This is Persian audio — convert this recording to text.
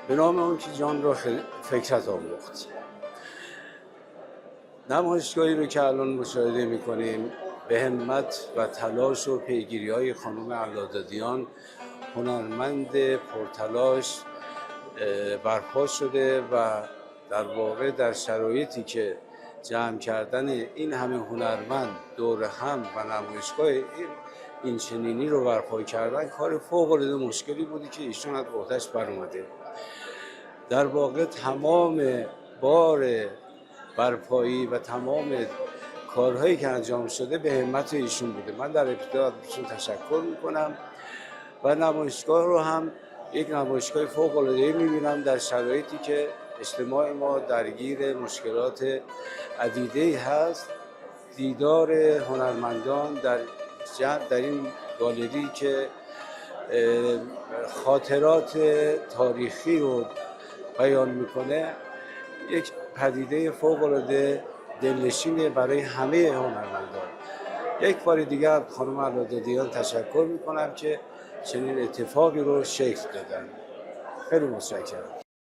به نام اون که جان را فکرت آموخت. نمایشگاهی رو که الان مشاهده می‌کنیم به همت و تلاش و پیگیری‌های خانم علادادیان، هنرمند پرتلاش، برپا شده و در واقع در شرایطی که جمع کردن این همه هنرمند دور هم و نمایشگاه این چنینی رو برپا کردن کار فوق‌العاده مشکلی بودی که ایشون از عهده‌اش برآمده. در واقع تمام بار برپایی و تمام کارهایی که انجام شده به همت ایشون بوده. من در ابتدا ازشون تشکر میکنم و نمایشگاه رو هم یک نمایشگاه فوق‌العاده‌ای میبینم در شرایطی که اجتماع ما درگیر مشکلات عدیده‌ای هست. دیدار هنرمندان در این گالری که خاطرات تاریخی رو بیان میکنه یک پدیده فوق‌العاده دلنشینه برای همه هنرمندان. یک بار دیگر از خانم علادادیان تشکر میکنم که چنین اتفاقی رو شکل دادن. خیلی متشکرم.